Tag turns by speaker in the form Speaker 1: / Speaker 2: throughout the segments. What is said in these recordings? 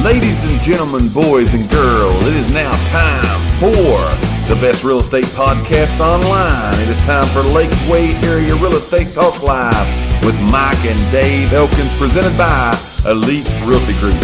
Speaker 1: Ladies and gentlemen, boys and girls, it is now time for the best real estate podcast online. It is time for Lakeway Area Real Estate Talk Live with Mike and Dave Elkins, presented by Elite Realty Group.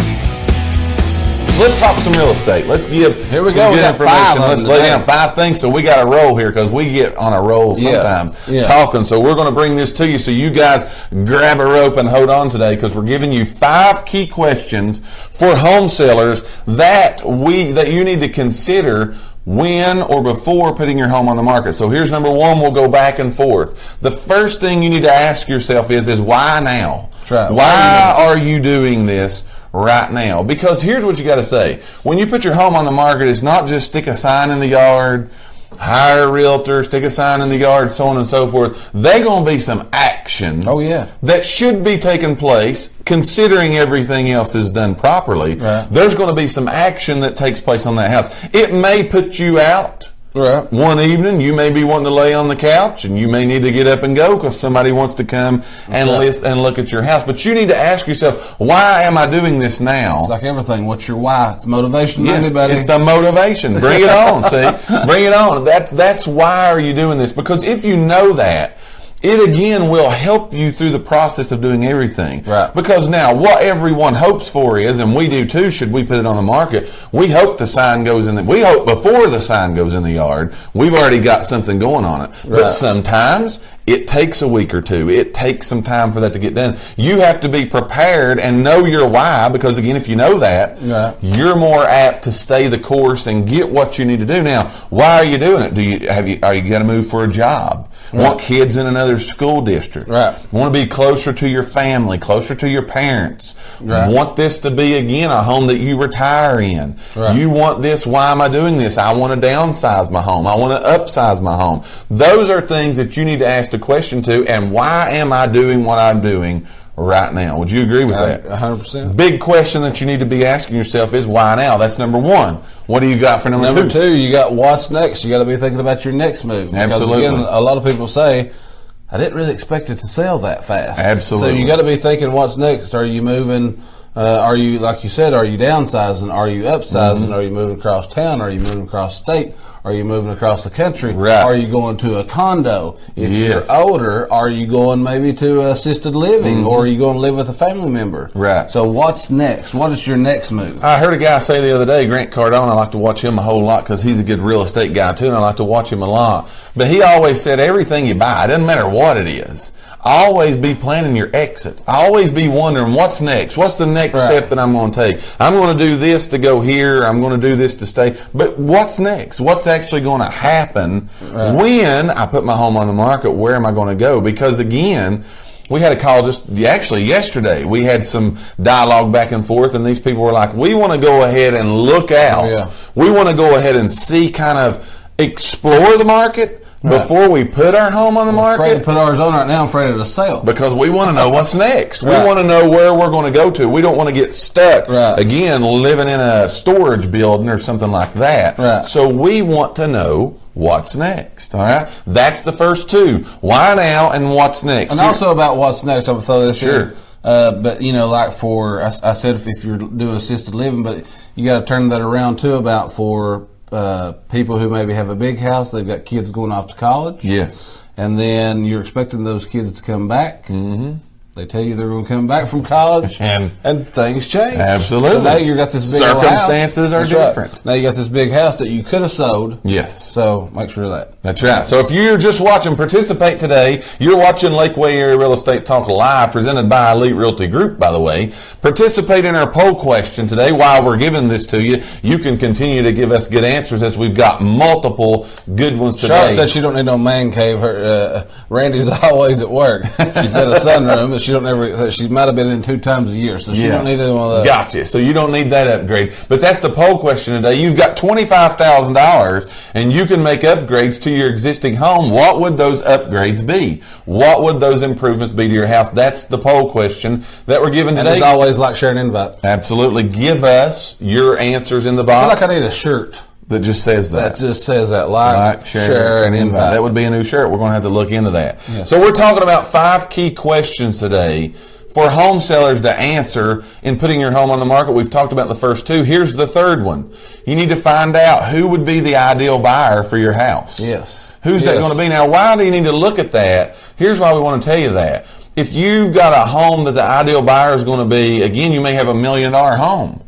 Speaker 1: Let's talk some real estate. Let's give
Speaker 2: here we
Speaker 1: some
Speaker 2: go.
Speaker 1: good
Speaker 2: we got
Speaker 1: information. Let's lay down 5 things. So we got to roll here because we get on a roll sometimes talking. So we're going to bring this to you. So you guys grab a rope and hold on today because we're giving you 5 key questions for home sellers that you need to consider when or before putting your home on the market. So here's number 1. We'll go back and forth. The first thing you need to ask yourself is why now? Why are you doing this right now? Because here's what you got to say. When you put your home on the market, it's not just stick a sign in the yard, hire a realtor, stick a sign in the yard, so on and so forth. There's going to be some action that should be taking place, considering everything else is done properly. Right. There's going to be some action that takes place on that house. It may put you out. Right. One evening, you may be wanting to lay on the couch, and you may need to get up and go because somebody wants to come and listen and look at your house. But you need to ask yourself, why am I doing this now?
Speaker 2: It's like everything. What's your why? It's motivation.
Speaker 1: Yes,
Speaker 2: anybody.
Speaker 1: It's the motivation. Bring it on. See, bring it on. That's why are you doing this? Because if you know that, it again will help you through the process of doing everything. Right. Because now what everyone hopes for is, and we do too, should we put it on the market, we hope the sign goes in we hope before the sign goes in the yard, we've already got something going on it. Right. But sometimes it takes a week or 2. It takes some time for that to get done. You have to be prepared and know your why, because again, if you know that, you're more apt to stay the course and get what you need to do. Now, why are you doing it? Are you going to move for a job? Right. Want kids in another school district? Right. Want to be closer to your family, closer to your parents? Right. Want this to be again a home that you retire in? Right. You want this? Why am I doing this? I want to downsize my home. I want to upsize my home. Those are things that you need to ask the question to, and why am I doing what I'm doing right now? Would you agree with that?
Speaker 2: 100%.
Speaker 1: Big question that you need to be asking yourself is why now? That's number 1. What do you got for number 2?
Speaker 2: Number 2, you got what's next. You got to be thinking about your next move.
Speaker 1: Absolutely.
Speaker 2: Because again, a lot of people say, I didn't really expect it to sell that fast.
Speaker 1: Absolutely.
Speaker 2: So you got to be thinking what's next. Are you moving? Are you, like you said, are you downsizing? Are you upsizing? Mm-hmm. Are you moving across town? Are you moving across state? Are you moving across the country?
Speaker 1: Right.
Speaker 2: Are you going to a condo? If you're older, are you going maybe to assisted living, or are you going to live with a family member?
Speaker 1: Right.
Speaker 2: So what's next? What is your next move?
Speaker 1: I heard a guy say the other day, Grant Cardone, I like to watch him a whole lot because he's a good real estate guy too, and I like to watch him a lot. But he always said everything you buy, it doesn't matter what it is, always be planning your exit. Always be wondering what's next. What's the next step that I'm going to take? I'm going to do this to go here. I'm going to do this to stay. But what's next? What's actually going to happen when I put my home on the market? Where am I going to go? Because again, we had a call actually yesterday. We had some dialogue back and forth, and these people were like, we want to go ahead and look out. We want to go ahead and see, kind of explore the market. Before we put our home on the market.
Speaker 2: Afraid to put ours on right now, I'm afraid of the sale.
Speaker 1: Because we want to know what's next. We want to know where we're going to go to. We don't want to get stuck, again, living in a storage building or something like that. Right. So we want to know what's next. All right? That's the first 2. Why now and what's next?
Speaker 2: And also about what's next, I'm going to throw this in. But, like I said, if you're doing assisted living, but you got to turn that around too about for people who maybe have a big house, they've got kids going off to college.
Speaker 1: Yes.
Speaker 2: And then you're expecting those kids to come back. Mm-hmm. They tell you they're going to come back from college, and things change.
Speaker 1: Absolutely.
Speaker 2: So now you got this big
Speaker 1: circumstances
Speaker 2: house.
Speaker 1: are different.
Speaker 2: Right. Now you got this big house that you could have sold.
Speaker 1: Yes.
Speaker 2: So make sure of that.
Speaker 1: That's right. So if you're just watching, participate today. You're watching Lakeway Area Real Estate Talk Live, presented by Elite Realty Group, by the way. Participate in our poll question today. While we're giving this to you, you can continue to give us good answers, as we've got multiple good ones today.
Speaker 2: Charlotte said she don't need no man cave. Randy's always at work. She's got a sunroom. She don't ever. She might have been in 2 times a year, so she don't need any one of those.
Speaker 1: Gotcha. So you don't need that upgrade. But that's the poll question today. You've got $25,000, and you can make upgrades to your existing home. What would those upgrades be? What would those improvements be to your house? That's the poll question that we're giving today.
Speaker 2: And as always, like, share, and invite.
Speaker 1: Absolutely. Give us your answers in the box.
Speaker 2: I feel like I need a shirt.
Speaker 1: That just says that.
Speaker 2: That just says that. Like, share, and invite.
Speaker 1: That would be a new shirt. We're going to have to look into that.
Speaker 2: Yes.
Speaker 1: So we're talking about 5 key questions today for home sellers to answer in putting your home on the market. We've talked about the first two. Here's the third one. You need to find out who would be the ideal buyer for your house.
Speaker 2: Yes.
Speaker 1: Who's that going to be? Now, why do you need to look at that? Here's why we want to tell you that. If you've got a home that the ideal buyer is going to be, again, you may have $1 million home.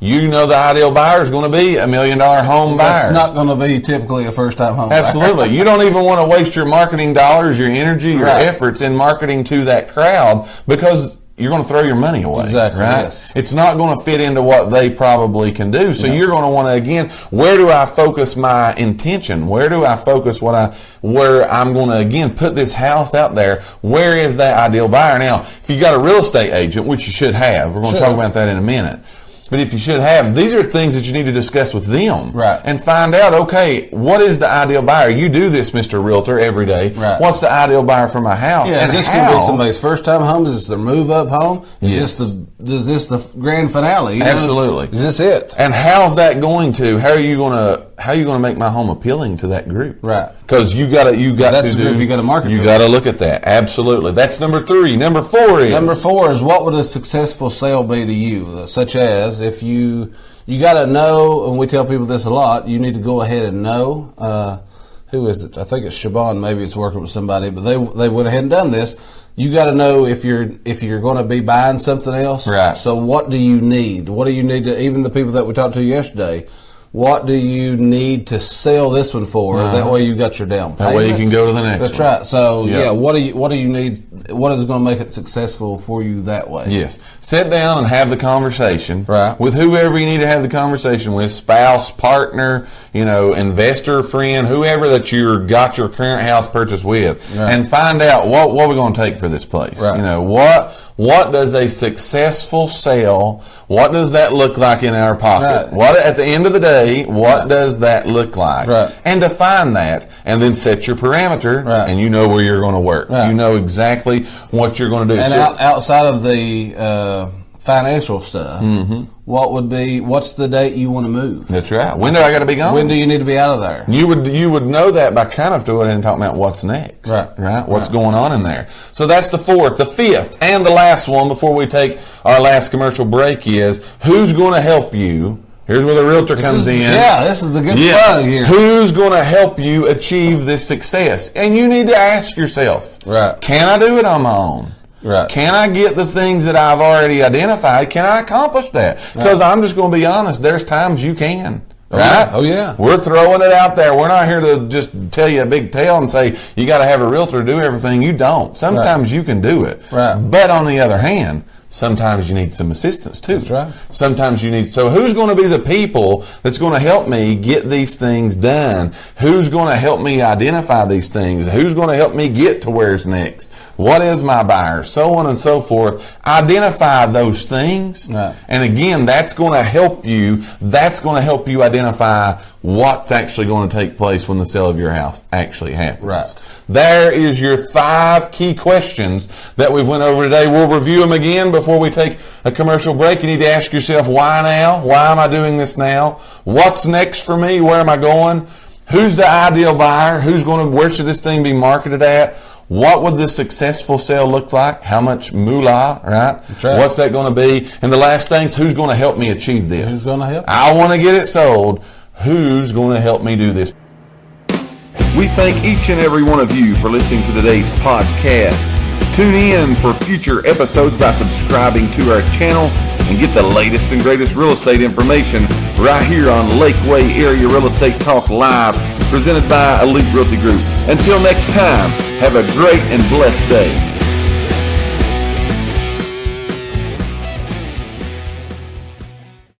Speaker 1: You know the ideal buyer is going to be $1 million home buyer.
Speaker 2: That's not going to be typically a first-time home buyer.
Speaker 1: Absolutely. You don't even want to waste your marketing dollars, your energy, your efforts in marketing to that crowd because you're going to throw your money away.
Speaker 2: Exactly.
Speaker 1: Right?
Speaker 2: Yes.
Speaker 1: It's not going to fit into what they probably can do. So you're going to want to, again, where do I focus my intention? Where do I focus where I'm going to, again, put this house out there? Where is that ideal buyer? Now, if you got a real estate agent, which you should have, we're going to talk about that in a minute. But if you should have, these are things that you need to discuss with them.
Speaker 2: Right.
Speaker 1: And find out, okay, what is the ideal buyer? You do this, Mr. Realtor, every day.
Speaker 2: Right.
Speaker 1: What's the ideal buyer for my house?
Speaker 2: Yeah,
Speaker 1: and
Speaker 2: is this going to be somebody's first-time home? Is this their move-up home? Is this the grand finale? You know?
Speaker 1: Absolutely.
Speaker 2: Is this it?
Speaker 1: And how's that going to? How are you going to make my home appealing to that group?
Speaker 2: Right.
Speaker 1: Because you got to
Speaker 2: market.
Speaker 1: You got to look at that. Absolutely. That's number 3. Number 4 is
Speaker 2: what would a successful sale be to you? Such as if you got to know, and we tell people this a lot. You need to go ahead and know. Who is it? I think it's Shaban. Maybe it's working with somebody, but they went ahead and done this. You got to know if you're going to be buying something else.
Speaker 1: Right.
Speaker 2: So what do you need? What do you need to? Even the people that we talked to yesterday. What do you need to sell this one for? That way you got your down payment.
Speaker 1: That way you can go to the next
Speaker 2: That's
Speaker 1: one.
Speaker 2: right. So what do you need? What is going to make it successful for you that way?
Speaker 1: Yes. Sit down and have the conversation with whoever you need to have the conversation with, spouse, partner, investor, friend, whoever that you got your current house purchase with, and find out what we're going to take for this place.
Speaker 2: Right.
Speaker 1: What does a successful sale, what does that look like in our pocket?
Speaker 2: Right.
Speaker 1: What, at the end of the day, what does that look like?
Speaker 2: Right.
Speaker 1: And define that, and then set your parameter, and you know where you're going to work.
Speaker 2: Right.
Speaker 1: You know exactly what you're going to do.
Speaker 2: And outside of the financial stuff, what's the date you want to move?
Speaker 1: That's right. When do I got to be gone?
Speaker 2: When do you need to be out of there?
Speaker 1: You would know that by kind of doing it and talking about what's next. Right. What's going on in there. So that's the 4th. The 5th and the last one before we take our last commercial break is who's going to help you. Here's where the realtor comes in.
Speaker 2: Yeah, this is the good plug here.
Speaker 1: Who's going to help you achieve this success? And you need to ask yourself, can I do it on my own?
Speaker 2: Right.
Speaker 1: Can I get the things that I've already identified? Can I accomplish that? Because I'm just going to be honest, there's times you can. Right?
Speaker 2: Oh, yeah.
Speaker 1: We're throwing it out there. We're not here to just tell you a big tale and say you got to have a realtor do everything. You don't. Sometimes you can do it.
Speaker 2: Right.
Speaker 1: But on the other hand, sometimes you need some assistance too.
Speaker 2: That's right.
Speaker 1: Sometimes you need. So who's going to be the people that's going to help me get these things done? Who's going to help me identify these things? Who's going to help me get to where's next? What is my buyer? So on and so forth. Identify those things.
Speaker 2: Right.
Speaker 1: And again, that's going to help you. That's going to help you identify what's actually going to take place when the sale of your house actually happens.
Speaker 2: Right.
Speaker 1: There is your 5 key questions that we've went over today. We'll review them again before we take a commercial break. You need to ask yourself, why now? Why am I doing this now? What's next for me? Where am I going? Who's the ideal buyer? Where should this thing be marketed at? What would this successful sale look like? How much moolah, right?
Speaker 2: That's right.
Speaker 1: What's that going to be? And the last thing is, who's going to help me achieve this?
Speaker 2: Who's going to help?
Speaker 1: I want to get it sold. Who's going to help me do this? We thank each and every one of you for listening to today's podcast. Tune in for future episodes by subscribing to our channel and get the latest and greatest real estate information right here on Lakeway Area Real Estate Talk Live, presented by Elite Realty Group. Until next time, have a great and blessed day.